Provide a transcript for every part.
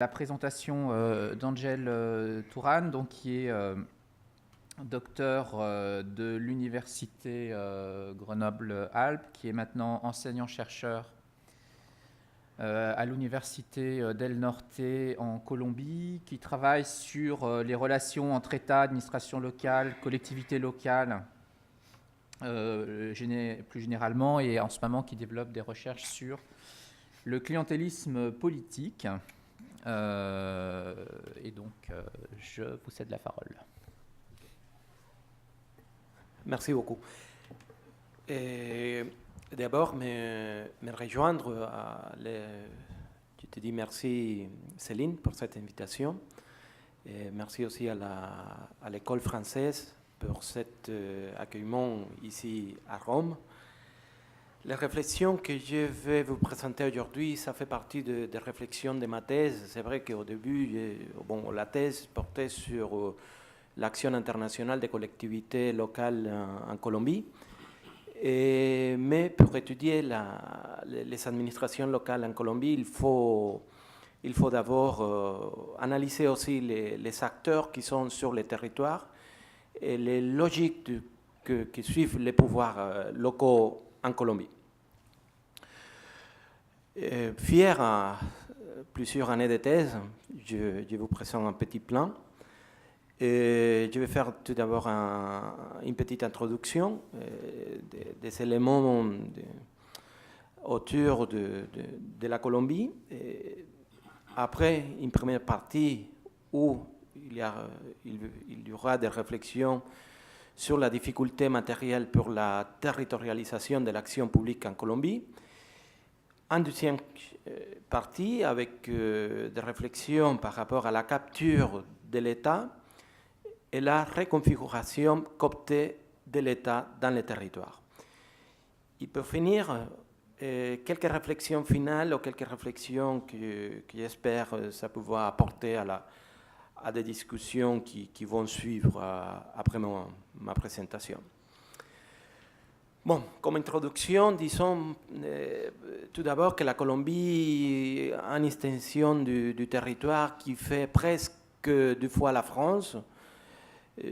La présentation d'Angel Touran, donc, qui est docteur de l'université Grenoble-Alpes, qui est maintenant enseignant-chercheur à l'université del Norte en Colombie, qui travaille sur les relations entre État, administration locale, collectivités locales, plus généralement, et en ce moment qui développe des recherches sur le clientélisme politique. Et donc, je vous cède la parole. Merci beaucoup. D'abord, me rejoindre je te dis merci Céline pour cette invitation. Et merci aussi à l'école française pour cet accueillement ici à Rome. Les réflexions que je vais vous présenter aujourd'hui, ça fait partie des réflexions de ma thèse. C'est vrai qu'au début, la thèse portait sur l'action internationale des collectivités locales en Colombie. Mais pour étudier les administrations locales en Colombie, il faut d'abord analyser aussi les acteurs qui sont sur le territoire et les logiques qui suivent les pouvoirs locaux en Colombie. Fier à plusieurs années de thèse, je vous présente un petit plan. Je vais faire tout d'abord une petite introduction des éléments autour de la Colombie. Et après, une première partie où il y aura des réflexions sur la difficulté matérielle pour la territorialisation de l'action publique en Colombie. En deuxième partie, avec des réflexions par rapport à la capture de l'État et la reconfiguration cooptée de l'État dans les territoires. Et pour finir, quelques réflexions finales ou quelques réflexions que j'espère ça pouvoir apporter à des discussions qui vont suivre après ma présentation. Bon, comme introduction, disons tout d'abord que la Colombie a une extension du territoire qui fait presque 2 fois la France.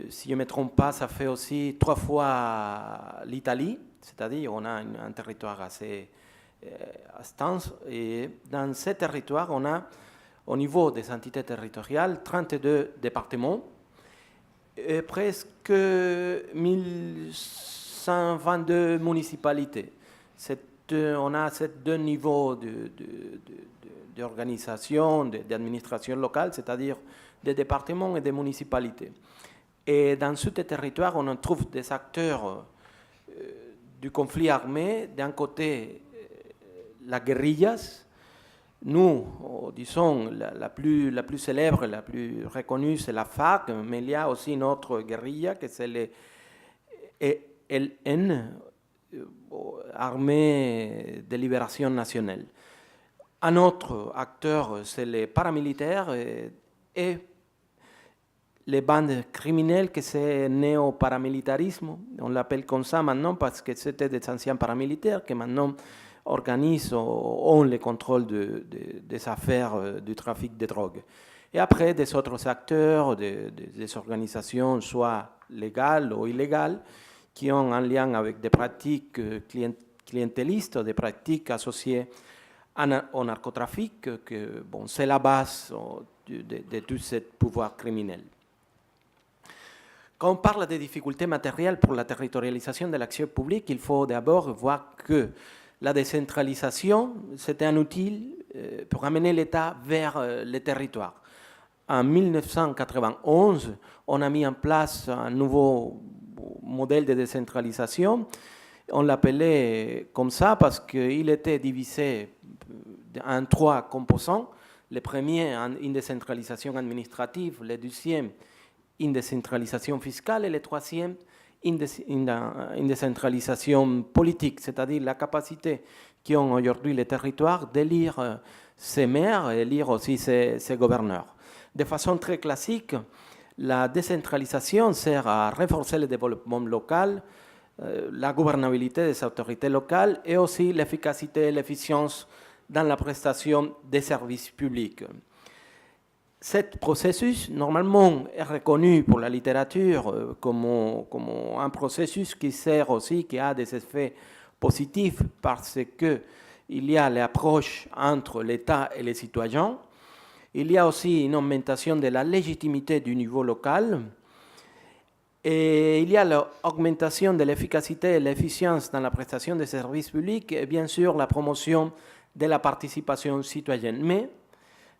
Si je ne me trompe pas, ça fait aussi 3 fois l'Italie, c'est-à-dire on a un territoire assez extens. Et dans ce territoire, on a au niveau des entités territoriales 32 départements et presque 1122 municipalités. On a ces 2 niveaux d'organisation, d'administration locale, c'est-à-dire des départements et des municipalités. Et dans ce territoire, on trouve des acteurs du conflit armé. D'un côté, la guérilla. Nous, disons, la plus célèbre, la plus reconnue, c'est la FARC, mais il y a aussi une autre guérilla, que c'est les ELN, Armée de Libération Nationale. Un autre acteur, c'est les paramilitaires et les bandes criminelles, que c'est néo-paramilitarisme. On l'appelle comme ça maintenant parce que c'était des anciens paramilitaires qui maintenant organisent ou ont le contrôle des affaires du trafic de drogue. Et après, des autres acteurs, des organisations, soit légales ou illégales, qui ont un lien avec des pratiques clientélistes, des pratiques associées au narcotrafic, que c'est la base de tout ce pouvoir criminel. Quand on parle des difficultés matérielles pour la territorialisation de l'action publique, il faut d'abord voir que la décentralisation, c'était un outil pour amener l'État vers les territoires. En 1991, on a mis en place un nouveau modèle de décentralisation. On l'appelait comme ça parce qu'il était divisé en 3 composants. Le premier, une décentralisation administrative. Le deuxième, une décentralisation fiscale. Et le troisième, une décentralisation politique, c'est-à-dire la capacité qu'ont aujourd'hui les territoires d'élire ses maires et élire aussi ses gouverneurs. De façon très classique, la décentralisation sert à renforcer le développement local, la gouvernabilité des autorités locales et aussi l'efficacité et l'efficience dans la prestation des services publics. Ce processus, normalement, est reconnu pour la littérature comme un processus qui sert aussi, qui a des effets positifs parce qu'il y a l'approche entre l'État et les citoyens. Il y a aussi une augmentation de la légitimité du niveau local. Et il y a l'augmentation de l'efficacité et l'efficience dans la prestation des services publics et bien sûr la promotion de la participation citoyenne. Mais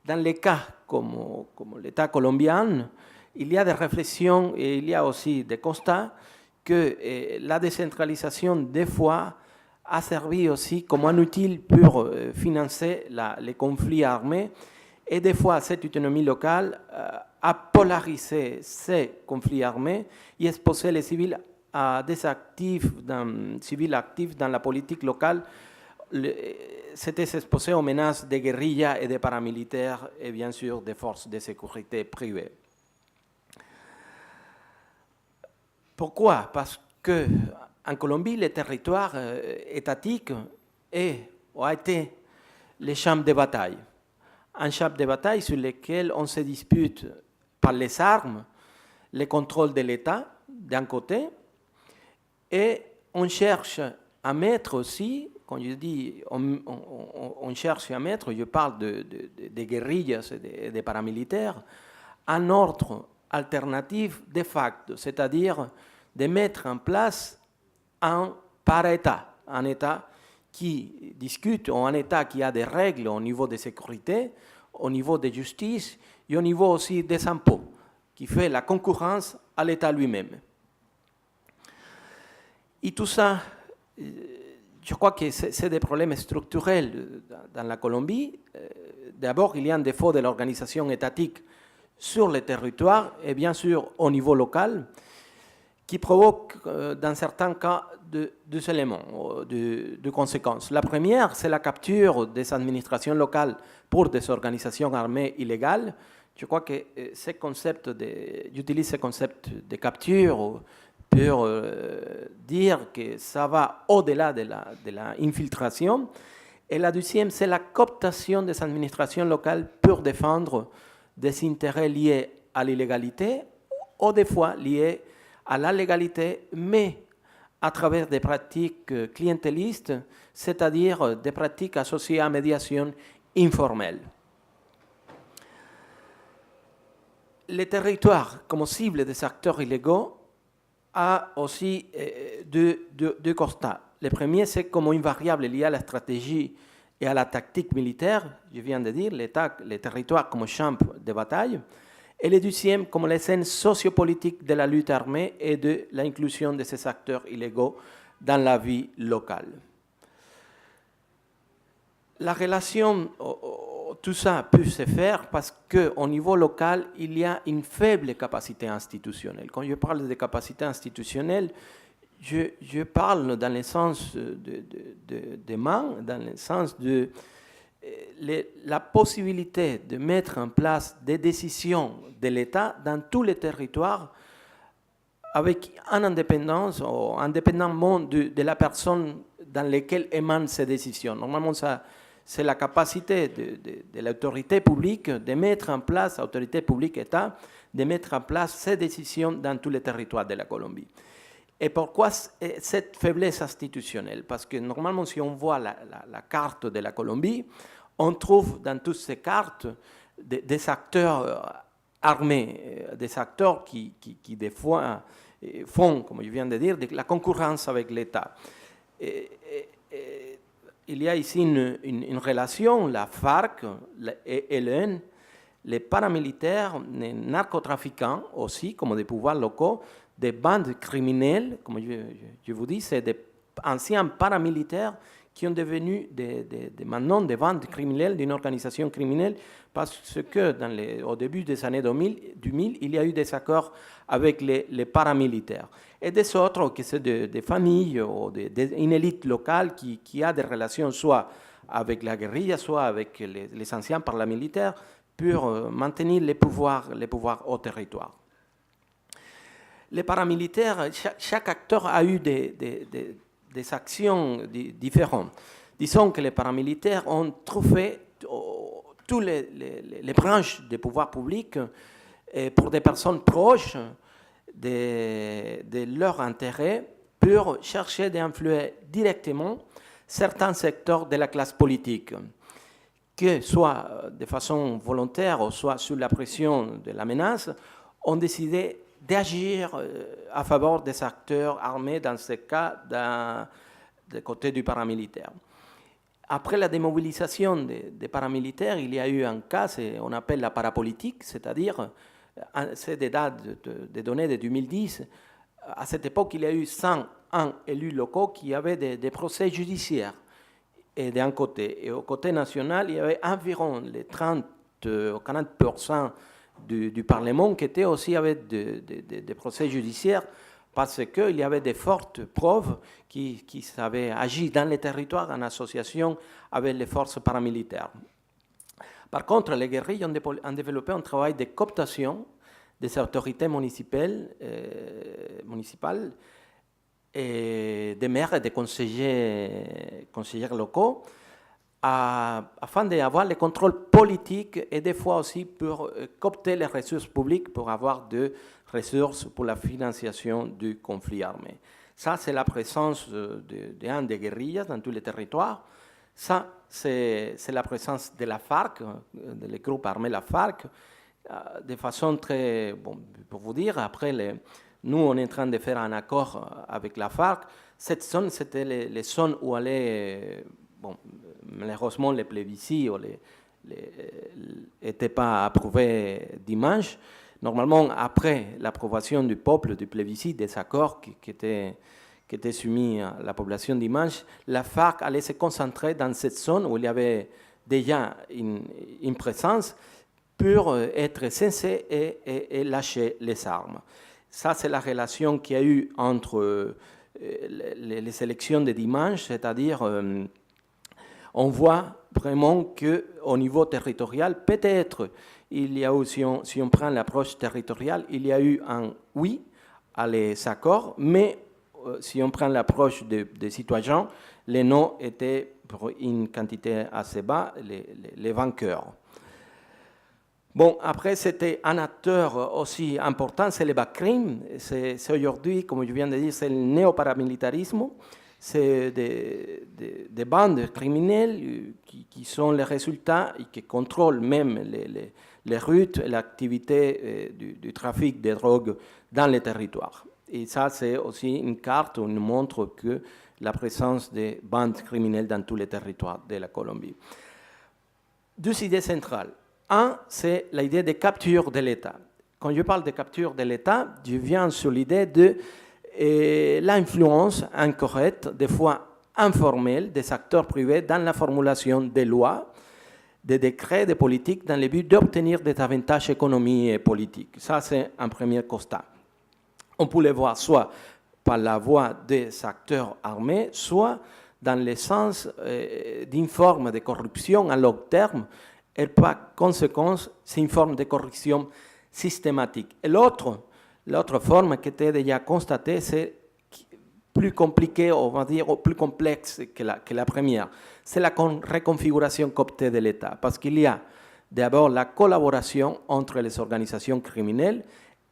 dans les cas comme l'État colombien, il y a des réflexions et il y a aussi des constats que la décentralisation, des fois, a servi aussi comme un outil pour financer les conflits armés. Et des fois, cette autonomie locale a polarisé ces conflits armés et exposé les civils à des civils actifs dans la politique locale. C'était exposé aux menaces des guérillas et des paramilitaires et bien sûr des forces de sécurité privées. Pourquoi? Parce qu'en Colombie, le territoire étatique a été les champs de bataille. Un champ de bataille sur lequel on se dispute par les armes le contrôle de l'État d'un côté et on cherche à mettre aussi, quand je dis on cherche à mettre, je parle de guérillas et des paramilitaires, un ordre alternatif de facto, c'est-à-dire de mettre en place un par-État, un État qui discute, ou un État qui a des règles au niveau de sécurité, au niveau de justice et au niveau aussi des impôts, qui fait la concurrence à l'État lui-même. Et tout ça, je crois que c'est des problèmes structurels dans la Colombie. D'abord, il y a un défaut de l'organisation étatique sur le territoire et bien sûr au niveau local qui provoque dans certains cas deux éléments, deux conséquences. La première, c'est la capture des administrations locales pour des organisations armées illégales. Je crois que j'utilise ce concept de capture pour dire que ça va au-delà de l'infiltration. Et la deuxième, c'est la cooptation des administrations locales pour défendre des intérêts liés à l'illégalité ou des fois liés à la légalité, mais à travers des pratiques clientélistes, c'est-à-dire des pratiques associées à médiation informelle. Le territoire, comme cible des acteurs illégaux, a aussi deux constats. Le premier, c'est comme une variable liée à la stratégie et à la tactique militaire, je viens de dire, les territoires comme champ de bataille, et le deuxième, comme les scènes sociopolitiques de la lutte armée et de l'inclusion de ces acteurs illégaux dans la vie locale. La relation, tout ça peut se faire parce qu'au niveau local, il y a une faible capacité institutionnelle. Quand je parle de capacité institutionnelle, je parle dans le sens de manque, dans le sens de la possibilité de mettre en place des décisions de l'État dans tous les territoires avec une indépendance ou indépendamment de la personne dans laquelle émanent ces décisions. Normalement, c'est la capacité de l'autorité publique de mettre en place, autorité publique État, de mettre en place ces décisions dans tous les territoires de la Colombie. Et pourquoi cette faiblesse institutionnelle? Parce que normalement, si on voit la carte de la Colombie, on trouve dans toutes ces cartes des acteurs armés, des acteurs qui des fois font, comme je viens de dire, de la concurrence avec l'État. Il y a ici une relation, la FARC et l'EN, les paramilitaires, les narcotrafiquants aussi, comme des pouvoirs locaux, des bandes criminelles, comme je vous dis, c'est des anciens paramilitaires qui ont devenu maintenant des bandes criminelles d'une organisation criminelle parce que au début des années 2000, il y a eu des accords avec les paramilitaires. Et des autres, qui sont des familles ou une élite locale qui a des relations soit avec la guérilla, soit avec les anciens paramilitaires pour maintenir les pouvoirs au territoire. Les paramilitaires, chaque acteur a eu des actions différentes. Disons que les paramilitaires ont toutes les branches des pouvoirs publics pour des personnes proches de leur intérêt pour chercher d'influer directement certains secteurs de la classe politique, que soit de façon volontaire ou soit sous la pression de la menace, ont décidé d'agir à faveur des acteurs armés, dans ce cas, du côté du paramilitaire. Après la démobilisation des paramilitaires, il y a eu un cas, on appelle la parapolitique, c'est-à-dire, c'est des dates des données de 2010. À cette époque, il y a eu 101 élus locaux qui avaient des procès judiciaires d'un côté. Et au côté national, il y avait environ les 30 ou 40% du Parlement qui étaient aussi avec des procès judiciaires parce qu'il y avait de fortes preuves qui avaient agi dans les territoires en association avec les forces paramilitaires. Par contre, les guerrilles ont développé un travail de cooptation des autorités municipales et des maires et des conseillers locaux afin d'avoir le contrôle politique et des fois aussi pour coopter les ressources publiques pour avoir des ressources pour la financiation du conflit armé. Ça, c'est la présence des guérillas dans tous les territoires. Ça, c'est la présence de la FARC, des groupes armés la FARC, de façon très... Bon, pour vous dire, après, nous, on est en train de faire un accord avec la FARC. Cette zone, c'était les zones où allaient... Bon, malheureusement, les plébiscites n'étaient pas approuvés dimanche. Normalement, après l'approbation du peuple du plébiscite, des accords qui étaient soumis à la population dimanche, la FARC allait se concentrer dans cette zone où il y avait déjà une présence pour être censé et lâcher les armes. Ça, c'est la relation qu'il y a eu entre les élections de dimanche, c'est-à-dire on voit vraiment qu'au niveau territorial, peut-être, il y a eu, si on prend l'approche territoriale, il y a eu un oui à les accords, mais si on prend l'approche des citoyens, les non étaient pour une quantité assez bas les vainqueurs. Bon, après, c'était un acteur aussi important, c'est le BACRIM. C'est aujourd'hui, comme je viens de dire, c'est le néoparamilitarisme. C'est des bandes criminelles qui sont les résultats et qui contrôlent même les routes et l'activité du trafic de drogue dans les territoires. Et ça, c'est aussi une carte où on montre que la présence des bandes criminelles dans tous les territoires de la Colombie. Deux idées centrales. Un, c'est l'idée de capture de l'État. Quand je parle de capture de l'État, je viens sur l'idée de l'influence incorrecte, des fois informelle, des acteurs privés dans la formulation des lois, des décrets, des politiques, dans le but d'obtenir des avantages économiques et politiques. Ça, c'est un premier constat. On peut le voir soit par la voie des acteurs armés, soit dans le sens d'une forme de corruption à long terme, et par conséquent, c'est une forme de corruption systématique. Et l'autre forme qui était déjà constatée, c'est plus compliqué, on va dire, ou plus complexe que la première. C'est la reconfiguration cooptée de l'État, parce qu'il y a d'abord la collaboration entre les organisations criminelles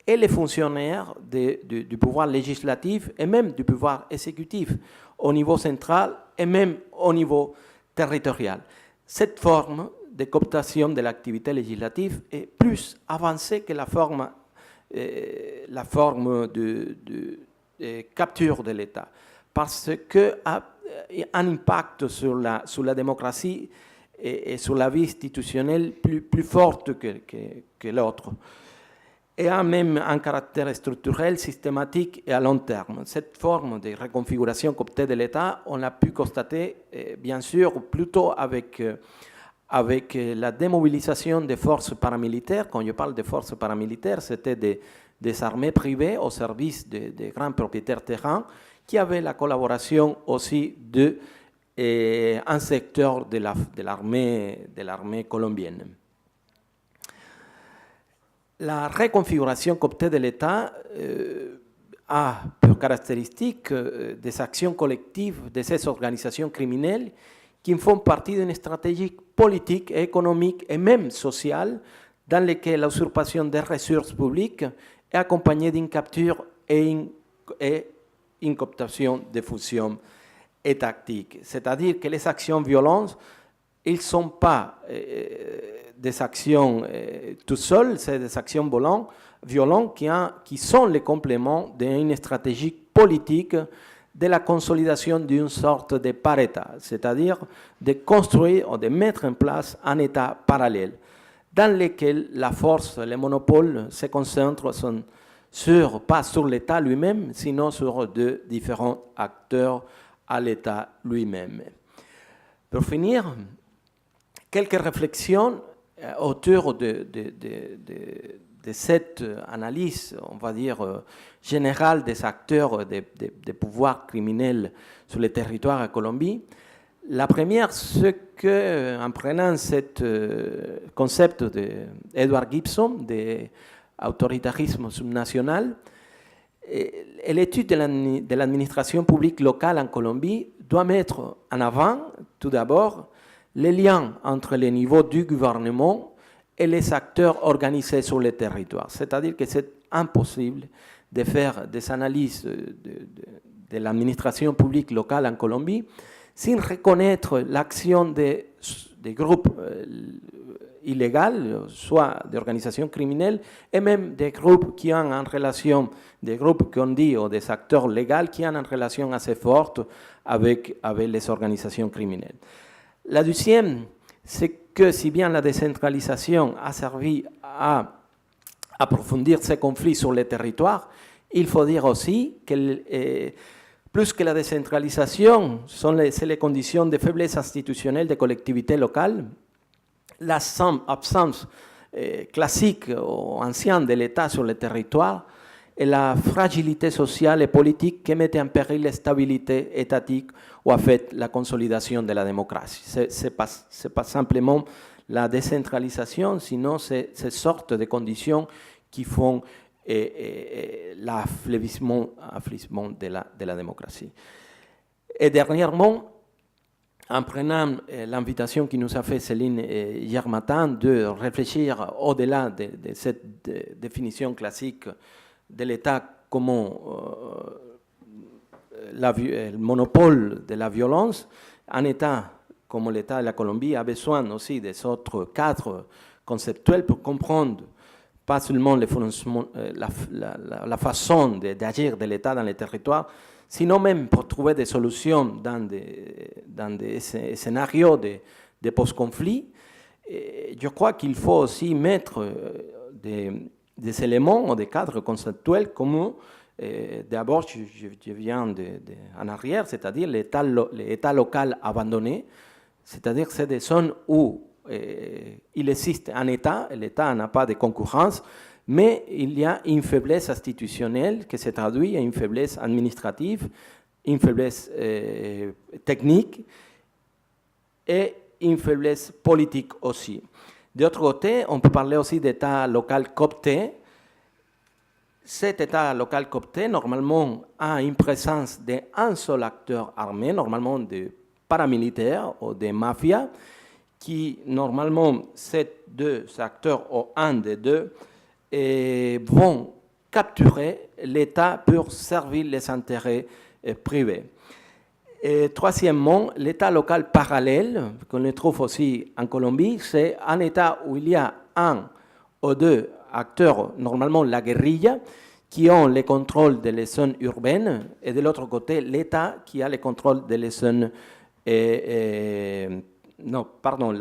et les fonctionnaires du pouvoir législatif et même du pouvoir exécutif au niveau central et même au niveau territorial. Cette forme de cooptation de l'activité législative est plus avancée que la forme de capture de l'État, parce qu'elle a un impact sur la démocratie et sur la vie institutionnelle plus forte que l'autre, et a même un caractère structurel, systématique et à long terme. Cette forme de reconfiguration cooptée de l'État, on l'a pu constater, bien sûr, plutôt avec la démobilisation des forces paramilitaires. Quand je parle de forces paramilitaires, c'était des armées privées au service des grands propriétaires terrains qui avaient la collaboration aussi d'un secteur de l'armée colombienne. La reconfiguration cooptée de l'État a pour caractéristique des actions collectives de ces organisations criminelles qui font partie d'une stratégie politique, économique et même sociale dans laquelle l'usurpation des ressources publiques est accompagnée d'une capture et une cooptation de fusion étatique. C'est-à-dire que les actions violentes, ils ne sont pas des actions tout seules, c'est des actions violentes qui sont les compléments d'une stratégie politique de la consolidation d'une sorte de par-État, c'est-à-dire de construire ou de mettre en place un État parallèle dans lequel la force, les monopoles se concentrent pas sur l'État lui-même, sinon sur deux différents acteurs à l'État lui-même. Pour finir, quelques réflexions autour de cette analyse, on va dire, générale des acteurs des pouvoirs criminels sur le territoire à Colombie. La première, c'est qu'en prenant ce concept d'Edward Gibson, d'autoritarisme subnational, l'étude de l'administration publique locale en Colombie doit mettre en avant, tout d'abord, les liens entre les niveaux du gouvernement et les acteurs organisés sur le territoire. C'est-à-dire que c'est impossible de faire des analyses de l'administration publique locale en Colombie sans reconnaître l'action des groupes illégaux, soit d'organisations criminelles, et même des groupes qui ont en relation, des groupes qu'on dit, ou des acteurs légaux qui ont une relation assez forte avec les organisations criminelles. La deuxième, c'est que si bien la décentralisation a servi à approfondir ces conflits sur les territoires, il faut dire aussi que plus que la décentralisation, c'est les conditions de faiblesse institutionnelle des collectivités locales, l'absence classique ou ancienne de l'État sur le territoire et la fragilité sociale et politique qui mettent en péril la stabilité étatique ou en fait la consolidation de la démocratie. Ce n'est pas simplement la décentralisation, sinon c'est ces sortes de conditions qui font l'affaiblissement de la démocratie. Et dernièrement, en prenant l'invitation qui nous a fait Céline hier matin de réfléchir au-delà de cette définition classique de l'État comme le monopole de la violence, un État comme l'État de la Colombie a besoin aussi des autres cadres conceptuels pour comprendre pas seulement la façon d'agir de l'État dans les territoires, sinon même pour trouver des solutions dans des scénarios de post-conflit. Je crois qu'il faut aussi mettre des éléments ou des cadres conceptuels comme, d'abord, je viens en arrière, c'est-à-dire l'État local abandonné, c'est-à-dire c'est des zones où il existe un État, l'État n'a pas de concurrence, mais il y a une faiblesse institutionnelle qui se traduit en une faiblesse administrative, une faiblesse technique et une faiblesse politique aussi. D'autre côté, on peut parler aussi d'État local coopté. Cet État local coopté, normalement, a une présence d'un seul acteur armé, normalement des paramilitaires ou des mafias, qui, normalement, ces deux acteurs, ou un des deux, vont capturer l'État pour servir les intérêts privés. Et troisièmement, l'État local parallèle, qu'on trouve aussi en Colombie, c'est un État où il y a un ou deux acteurs, normalement la guérilla, qui ont le contrôle des zones urbaines, et de l'autre côté, l'État qui a le contrôle des zones... la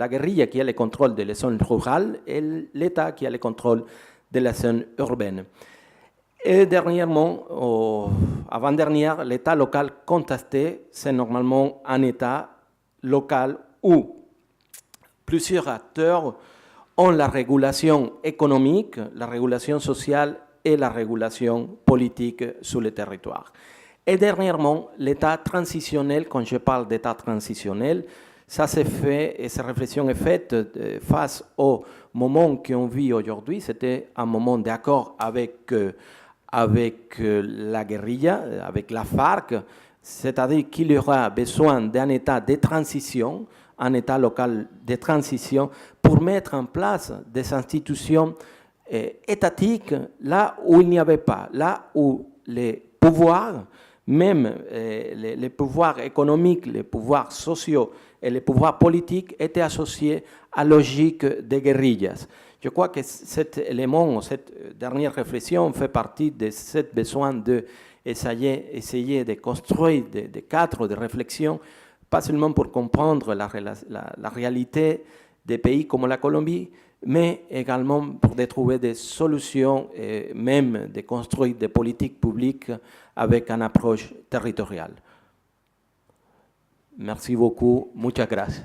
guérilla qui a le contrôle des zones rurales et l'État qui a le contrôle de la zone urbaine. Et dernièrement, avant-dernière, l'État local contesté, c'est normalement un État local où plusieurs acteurs ont la régulation économique, la régulation sociale et la régulation politique sur le territoire. Et dernièrement, l'État transitionnel, quand je parle d'État transitionnel, ça s'est fait, et cette réflexion est faite face au moment qu'on vit aujourd'hui. C'était un moment d'accord avec la guérilla, avec la FARC, c'est-à-dire qu'il y aura besoin d'un État de transition, un État local de transition, pour mettre en place des institutions étatiques là où il n'y avait pas, là où les pouvoirs, même les pouvoirs économiques, les pouvoirs sociaux et les pouvoirs politiques étaient associés à la logique des guérillas. Je crois que cet élément, cette dernière réflexion fait partie de ce besoin d'essayer de construire des cadres de réflexion, pas seulement pour comprendre la réalité des pays comme la Colombie, mais également pour trouver des solutions et même de construire des politiques publiques avec une approche territoriale. Merci beaucoup. Muchas gracias.